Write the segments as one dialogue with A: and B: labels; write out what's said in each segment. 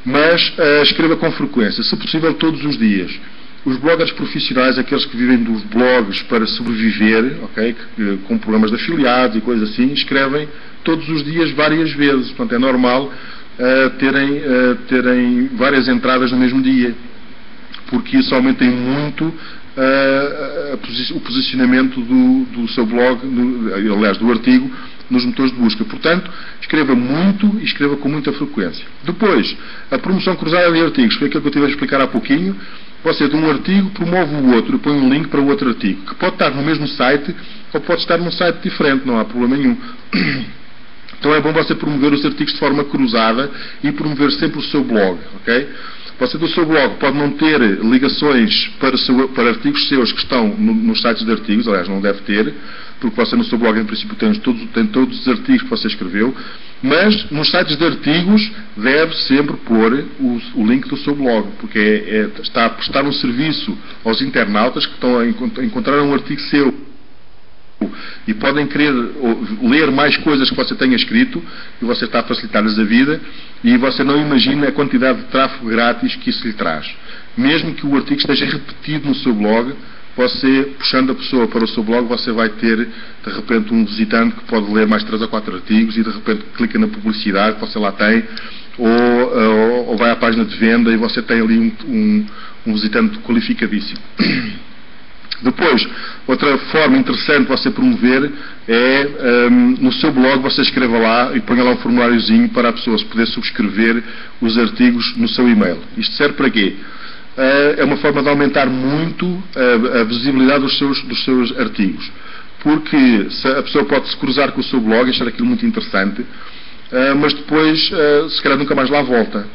A: mas escreva com frequência, se possível todos os dias. Os bloggers profissionais, aqueles que vivem dos blogs para sobreviver, ok, com programas de afiliados e coisas assim, escrevem todos os dias várias vezes. Portanto, é normal terem várias entradas no mesmo dia, porque isso aumenta muito o posicionamento do seu blog, aliás, do artigo, nos motores de busca. Portanto, escreva muito e escreva com muita frequência. Depois, a promoção cruzada de artigos, foi aquilo que eu tive a explicar há pouquinho. Você, de um artigo, promove o outro, põe um link para o outro artigo, que pode estar no mesmo site ou pode estar num site diferente, não há problema nenhum. Então é bom você promover os artigos de forma cruzada e promover sempre o seu blog, ok? Você do seu blog pode não ter ligações para artigos seus que estão nos sites de artigos, aliás, não deve ter, porque você no seu blog, em princípio, tem todos os artigos que você escreveu, mas nos sites de artigos deve sempre pôr o link do seu blog, porque está a prestar um serviço aos internautas que estão a encontrar um artigo seu e podem querer ler mais coisas que você tenha escrito, e você está a facilitar-lhes a vida, e você não imagina a quantidade de tráfego grátis que isso lhe traz. Mesmo que o artigo esteja repetido no seu blog, você, puxando a pessoa para o seu blog, você vai ter, de repente, um visitante que pode ler mais 3 ou 4 artigos e, de repente, clica na publicidade que você lá tem, ou vai à página de venda e você tem ali um visitante qualificadíssimo. Depois, outra forma interessante de você promover é, no seu blog, você escreva lá e ponha lá um formuláriozinho para a pessoa poder subscrever os artigos no seu e-mail. Isto serve para quê? É uma forma de aumentar muito a visibilidade dos seus artigos. Porque a pessoa pode se cruzar com o seu blog e achar aquilo muito interessante, mas depois, se calhar, nunca mais lá volta.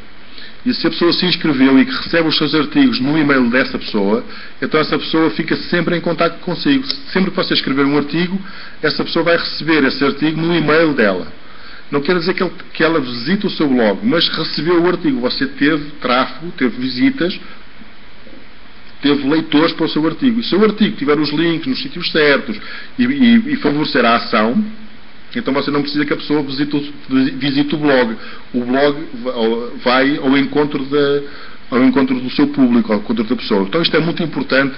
A: E se a pessoa se inscreveu e que recebe os seus artigos no e-mail dessa pessoa, então essa pessoa fica sempre em contacto consigo. Sempre que você escrever um artigo, essa pessoa vai receber esse artigo no e-mail dela. Não quer dizer que ela visite o seu blog, mas recebeu o artigo. Você teve tráfego, teve visitas, teve leitores para o seu artigo. E se o seu artigo tiver os links nos sítios certos e favorecer a ação, então você não precisa que a pessoa visite o blog. O blog vai ao encontro do seu público, ao encontro da pessoa. Então isto é muito importante,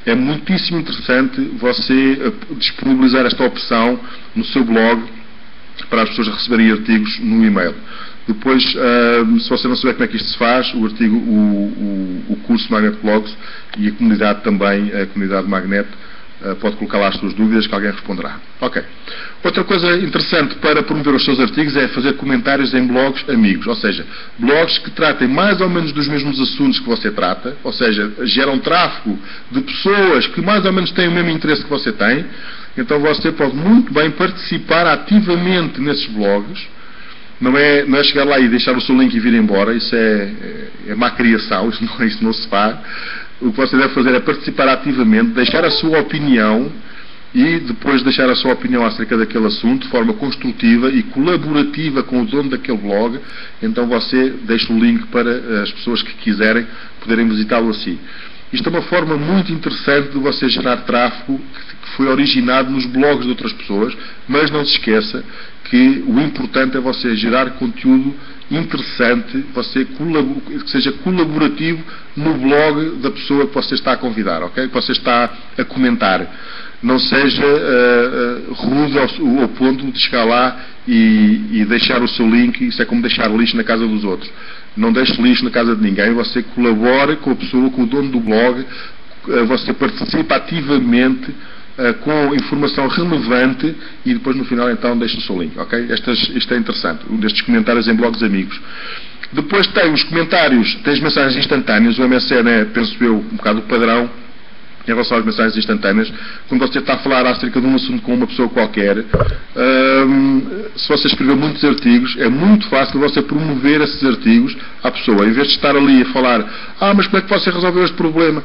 A: é muitíssimo interessante você disponibilizar esta opção no seu blog para as pessoas receberem artigos no e-mail. Depois, se você não souber como é que isto se faz, o curso Magnet Blogs e a comunidade também, a comunidade Magnet, pode colocar lá as suas dúvidas que alguém responderá. Ok. Outra coisa interessante para promover os seus artigos é fazer comentários em blogs amigos, ou seja, blogs que tratem mais ou menos dos mesmos assuntos que você trata, ou seja, geram tráfego de pessoas que mais ou menos têm o mesmo interesse que você tem. Então você pode muito bem participar ativamente nesses blogs. Não é chegar lá e deixar o seu link e vir embora, isso é má criação, isso não se faz. O que você deve fazer é participar ativamente, deixar a sua opinião e depois deixar a sua opinião acerca daquele assunto de forma construtiva e colaborativa com o dono daquele blog. Então você deixa o link para as pessoas que quiserem poderem visitá-lo assim. Isto é uma forma muito interessante de você gerar tráfego que foi originado nos blogs de outras pessoas, mas não se esqueça que o importante é você gerar conteúdo interessante, que seja colaborativo no blog da pessoa que você está a convidar, ok? Que você está a comentar. Não seja rude ao ponto de chegar lá e deixar o seu link. Isso é como deixar lixo na casa dos outros. Não deixe lixo na casa de ninguém. Você colabora com a pessoa, com o dono do blog, você participa ativamente com informação relevante e depois no final então deixa o seu link, ok? Isto é interessante, destes comentários em blogs amigos. Depois tem os comentários, tem as mensagens instantâneas. O MSN é, penso eu, um bocado o padrão em relação às mensagens instantâneas. Quando você está a falar acerca de um assunto com uma pessoa qualquer, se você escrever muitos artigos, é muito fácil você promover esses artigos à pessoa. Em vez de estar ali a falar, mas como é que você resolveu este problema?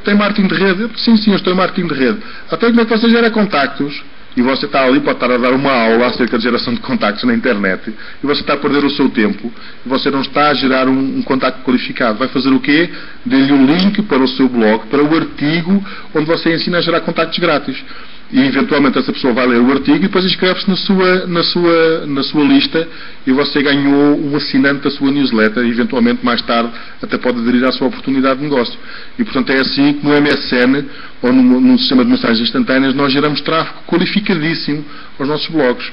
A: Tem marketing de rede? Sim, eu estou em marketing de rede. Até como é que você gera contactos? E você está ali, pode estar a dar uma aula acerca de geração de contactos na internet, e você está a perder o seu tempo, e você não está a gerar um contacto qualificado. Vai fazer o quê? Dê-lhe o link para o seu blog, para o artigo onde você ensina a gerar contactos grátis. e eventualmente essa pessoa vai ler o artigo e depois inscreve-se na sua lista e você ganhou um assinante da sua newsletter e eventualmente mais tarde até pode aderir à sua oportunidade de negócio. E portanto é assim que no MSN ou num sistema de mensagens instantâneas nós geramos tráfego qualificadíssimo aos nossos blogs.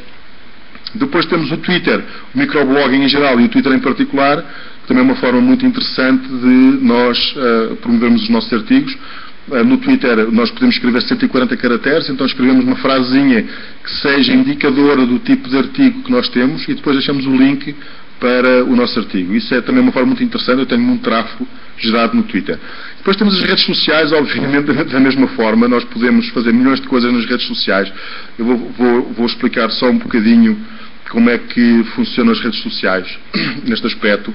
A: Depois temos o Twitter, o microblogging em geral e o Twitter em particular, que também é uma forma muito interessante de nós promovermos os nossos artigos. No Twitter nós podemos escrever 140 caracteres, então escrevemos uma frasezinha que seja indicadora do tipo de artigo que nós temos e depois deixamos o link para o nosso artigo. Isso é também uma forma muito interessante, eu tenho muito tráfego gerado no Twitter. Depois temos as redes sociais, obviamente da mesma forma, nós podemos fazer milhões de coisas nas redes sociais. Eu vou explicar só um bocadinho como é que funcionam as redes sociais neste aspecto.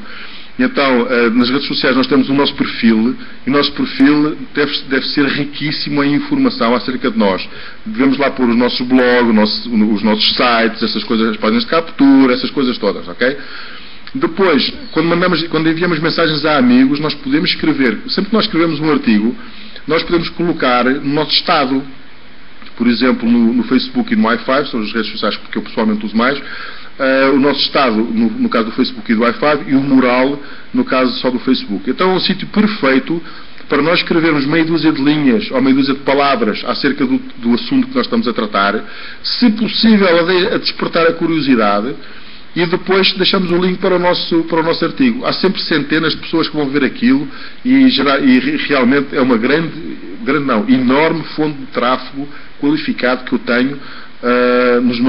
A: Então, nas redes sociais nós temos o nosso perfil, e o nosso perfil deve ser riquíssimo em informação acerca de nós. Devemos lá pôr os nossos blogs, os nossos sites, essas coisas, as páginas de captura, essas coisas todas, ok? Depois, quando enviamos mensagens a amigos, nós podemos escrever, sempre que nós escrevemos um artigo, nós podemos colocar no nosso estado, por exemplo, no Facebook e no Wi-Fi, são as redes sociais que eu pessoalmente uso mais, o nosso estado, no caso do Facebook e do Wi-Fi, e o mural, no caso só do Facebook. Então é um sítio perfeito para nós escrevermos meia dúzia de linhas ou meia dúzia de palavras acerca do assunto que nós estamos a tratar, se possível a despertar a curiosidade, e depois deixamos o link para o nosso artigo. Há sempre centenas de pessoas que vão ver aquilo e realmente é uma enorme fonte de tráfego qualificado que eu tenho nos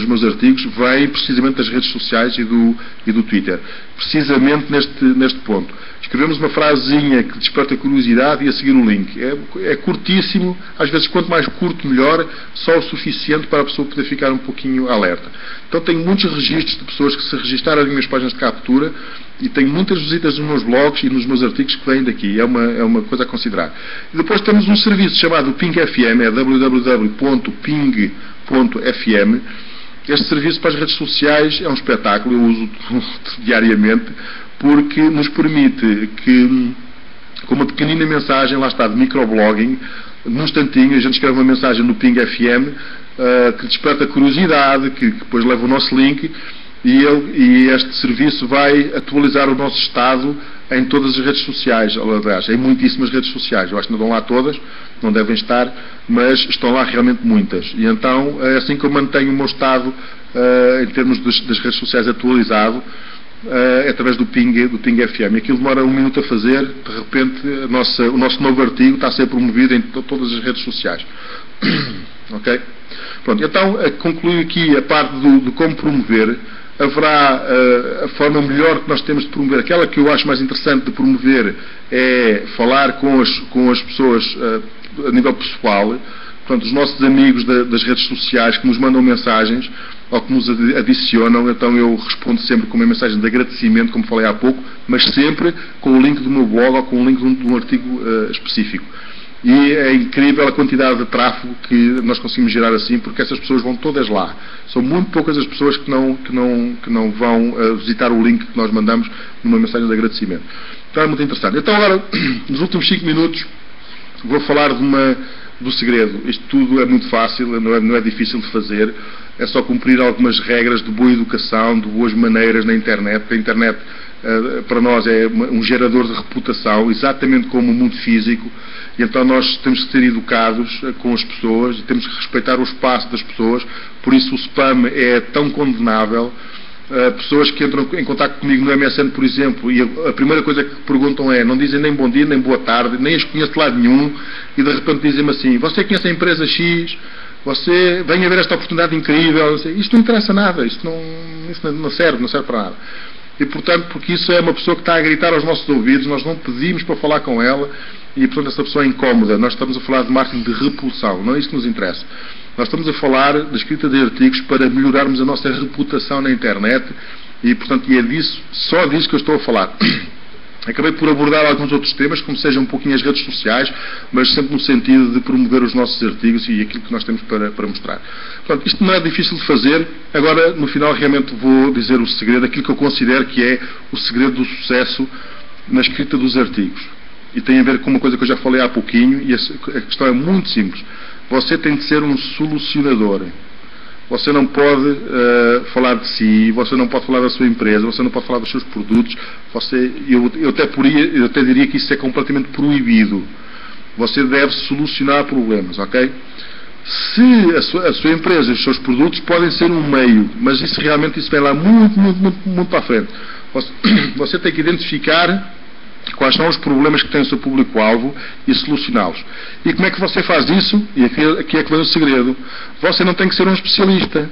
A: meus artigos, vem precisamente das redes sociais e do Twitter. Precisamente neste ponto. Escrevemos uma frasezinha que desperta curiosidade e a seguir o link. É curtíssimo, às vezes quanto mais curto melhor, só o suficiente para a pessoa poder ficar um pouquinho alerta. Então tenho muitos registros de pessoas que se registaram nas minhas páginas de captura e tenho muitas visitas nos meus blogs e nos meus artigos que vêm daqui. É uma coisa a considerar. E depois temos um serviço chamado Ping FM, é www.ping.fm. Este serviço para as redes sociais é um espetáculo, eu uso diariamente, porque nos permite que, com uma pequenina mensagem, lá está, de microblogging, num instantinho a gente escreve uma mensagem no Ping FM que desperta curiosidade, que depois leva o nosso link e este serviço vai atualizar o nosso estado em todas as redes sociais, aliás, em muitíssimas redes sociais. Eu acho que não estão lá todas, não devem estar, mas estão lá realmente muitas. E então é assim que eu mantenho o meu estado em termos das redes sociais atualizado, através do Ping FM. Aquilo demora 1 minuto a fazer, de repente o nosso novo artigo está a ser promovido em todas as redes sociais. Ok? Pronto, então concluo aqui a parte do como promover. Haverá a forma melhor que nós temos de promover. Aquela que eu acho mais interessante de promover é falar com as pessoas a nível pessoal. Portanto, os nossos amigos das redes sociais que nos mandam mensagens ou que nos adicionam, então eu respondo sempre com uma mensagem de agradecimento, como falei há pouco, mas sempre com o link do meu blog ou com o link de um artigo específico. E é incrível a quantidade de tráfego que nós conseguimos gerar assim, porque essas pessoas vão todas lá. São muito poucas as pessoas que não vão visitar o link que nós mandamos numa mensagem de agradecimento. Então é muito interessante. Então agora, nos últimos 5 minutos, vou falar do segredo. Isto tudo é muito fácil, não é difícil de fazer. É só cumprir algumas regras de boa educação, de boas maneiras na internet. A internet, para nós, é um gerador de reputação, exatamente como o mundo físico. E então nós temos que ser educados com as pessoas, temos que respeitar o espaço das pessoas. Por isso o spam é tão condenável. Pessoas que entram em contato comigo no MSN, por exemplo, e a primeira coisa que perguntam é, não dizem nem bom dia, nem boa tarde, nem as conheço de lado nenhum, e de repente dizem-me assim, você conhece a empresa X, você vem a ver esta oportunidade incrível, isto não interessa nada, isso não serve para nada. E portanto, porque isso é uma pessoa que está a gritar aos nossos ouvidos, nós não pedimos para falar com ela, e portanto essa pessoa é incómoda. Nós estamos a falar de marketing de repulsão, não é isso que nos interessa. Nós estamos a falar da escrita de artigos para melhorarmos a nossa reputação na internet e, portanto, é só disso que eu estou a falar. Acabei por abordar alguns outros temas, como sejam um pouquinho as redes sociais, mas sempre no sentido de promover os nossos artigos e aquilo que nós temos para mostrar. Portanto, isto não é difícil de fazer. Agora, no final, realmente vou dizer o segredo, aquilo que eu considero que é o segredo do sucesso na escrita dos artigos. E tem a ver com uma coisa que eu já falei há pouquinho, e a questão é muito simples. Você tem de ser um solucionador. Você não pode falar de si, você não pode falar da sua empresa, você não pode falar dos seus produtos. Eu até diria que isso é completamente proibido. Você deve solucionar problemas, ok? Se a sua empresa e os seus produtos podem ser um meio, mas isso vem lá muito para a frente. Você tem que identificar quais são os problemas que tem o seu público-alvo e solucioná-los. E como é que você faz isso? E aqui é que vem o segredo. Você não tem que ser um especialista.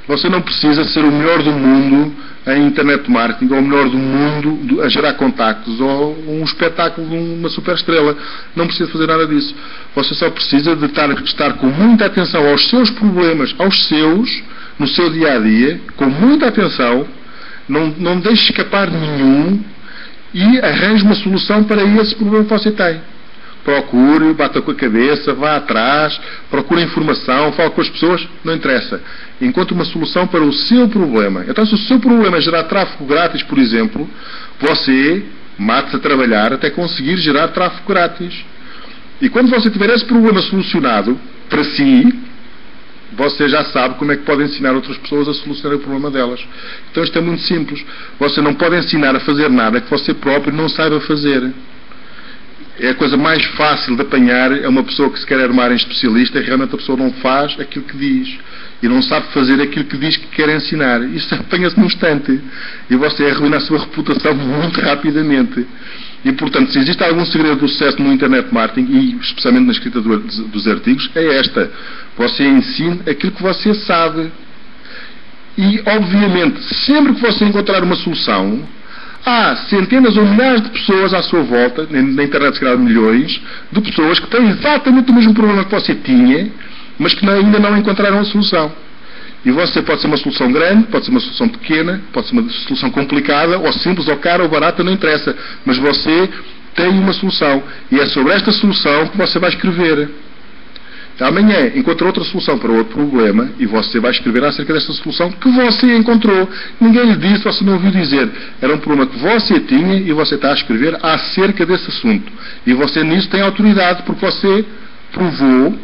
A: Você não precisa ser o melhor do mundo em internet marketing, ou o melhor do mundo a gerar contactos, ou um espetáculo de uma superestrela. Não precisa fazer nada disso. Você só precisa de estar com muita atenção aos seus problemas, no seu dia-a-dia, com muita atenção, não deixe escapar nenhum, e arranje uma solução para esse problema que você tem. Procure, bata com a cabeça, vá atrás, procure informação, fale com as pessoas, não interessa. Encontre uma solução para o seu problema. Então, se o seu problema é gerar tráfego grátis, por exemplo, você mate-se a trabalhar até conseguir gerar tráfego grátis. E quando você tiver esse problema solucionado para si, você já sabe como é que pode ensinar outras pessoas a solucionar o problema delas. Então isto é muito simples. Você não pode ensinar a fazer nada que você próprio não saiba fazer. É a coisa mais fácil de apanhar, é uma pessoa que se quer armar em especialista e realmente a pessoa não faz aquilo que diz. E não sabe fazer aquilo que diz que quer ensinar. Isso apanha-se num instante. E você arruina a sua reputação muito rapidamente. E, portanto, se existe algum segredo do sucesso no internet marketing, e especialmente na escrita dos artigos, é esta. Você ensina aquilo que você sabe. E, obviamente, sempre que você encontrar uma solução, há centenas ou milhares de pessoas à sua volta, na internet se calhar milhões, de pessoas que têm exatamente o mesmo problema que você tinha, mas que ainda não encontraram a solução. E você pode ser uma solução grande, pode ser uma solução pequena, pode ser uma solução complicada, ou simples, ou cara, ou barata, não interessa. Mas você tem uma solução. E é sobre esta solução que você vai escrever. Amanhã encontra outra solução para outro problema e você vai escrever acerca desta solução que você encontrou. Ninguém lhe disse, você não ouviu dizer. Era um problema que você tinha e você está a escrever acerca desse assunto. E você nisso tem autoridade porque você provou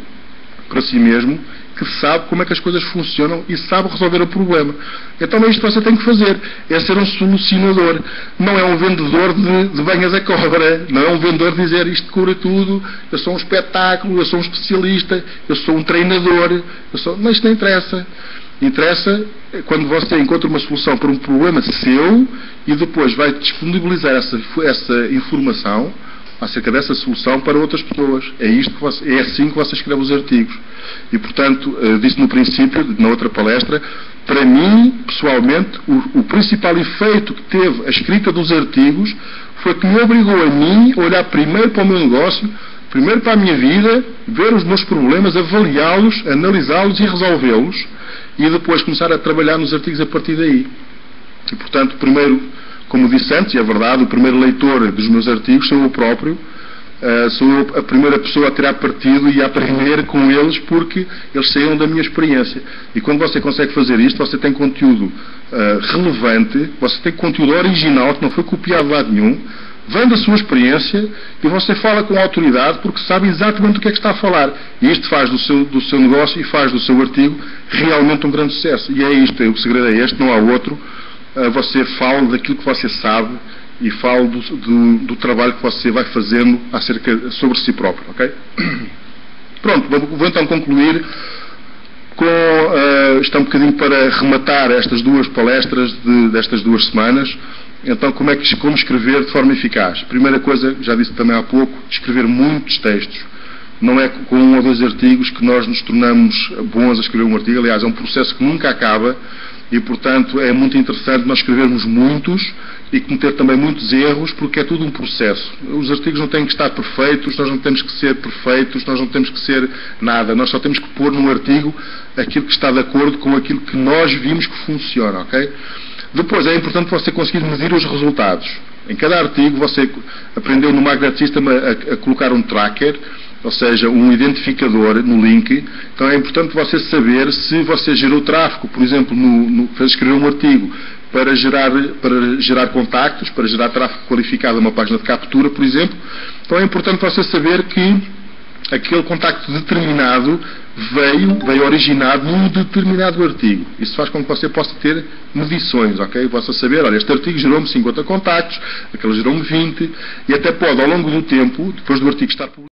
A: para si mesmo que sabe como é que as coisas funcionam e sabe resolver o problema. Então é isto que você tem que fazer. É ser um solucionador. Não é um vendedor de banhas a cobra. Não é um vendedor de dizer isto cura tudo, eu sou um espetáculo, eu sou um especialista, eu sou um treinador. Não, isto não interessa. Interessa quando você encontra uma solução para um problema seu e depois vai disponibilizar essa informação acerca dessa solução para outras pessoas. É assim que você escreve os artigos. E, portanto, disse no princípio, na outra palestra, para mim, pessoalmente, o principal efeito que teve a escrita dos artigos foi que me obrigou a mim a olhar primeiro para o meu negócio, primeiro para a minha vida, ver os meus problemas, avaliá-los, analisá-los e resolvê-los, e depois começar a trabalhar nos artigos a partir daí. E, portanto, primeiro, como disse antes, e é verdade, o primeiro leitor dos meus artigos sou eu próprio, sou eu a primeira pessoa a tirar partido e a aprender com eles porque eles saíram da minha experiência. E quando você consegue fazer isto, você tem conteúdo relevante, você tem conteúdo original, que não foi copiado de lado nenhum, vem da sua experiência e você fala com autoridade porque sabe exatamente do que é que está a falar. E isto faz do seu negócio e faz do seu artigo realmente um grande sucesso. E é isto, o segredo é este, não há outro. Você fala daquilo que você sabe e fala do trabalho que você vai fazendo sobre si próprio, ok? Pronto, vou então concluir está um bocadinho para rematar estas duas palestras destas 2 semanas. Então, como escrever de forma eficaz? Primeira coisa, já disse também há pouco, escrever muitos textos. Não é com 1 ou 2 artigos que nós nos tornamos bons a escrever um artigo. Aliás, é um processo que nunca acaba. E, portanto, é muito interessante nós escrevermos muitos e cometer também muitos erros, porque é tudo um processo. Os artigos não têm que estar perfeitos, nós não temos que ser perfeitos, nós não temos que ser nada. Nós só temos que pôr num artigo aquilo que está de acordo com aquilo que nós vimos que funciona, ok? Depois, é importante você conseguir medir os resultados. Em cada artigo, você aprendeu no Magnet System a colocar um tracker, ou seja, um identificador no link. Então é importante você saber se você gerou tráfego, por exemplo, fez escrever um artigo para gerar contactos, para gerar tráfego qualificado a uma página de captura, por exemplo. Então é importante você saber que aquele contacto determinado veio originado num determinado artigo. Isso faz com que você possa ter medições, ok? Possa saber, olha, este artigo gerou-me 50 contactos, aquele gerou-me 20, e até pode, ao longo do tempo, depois do artigo estar publicado,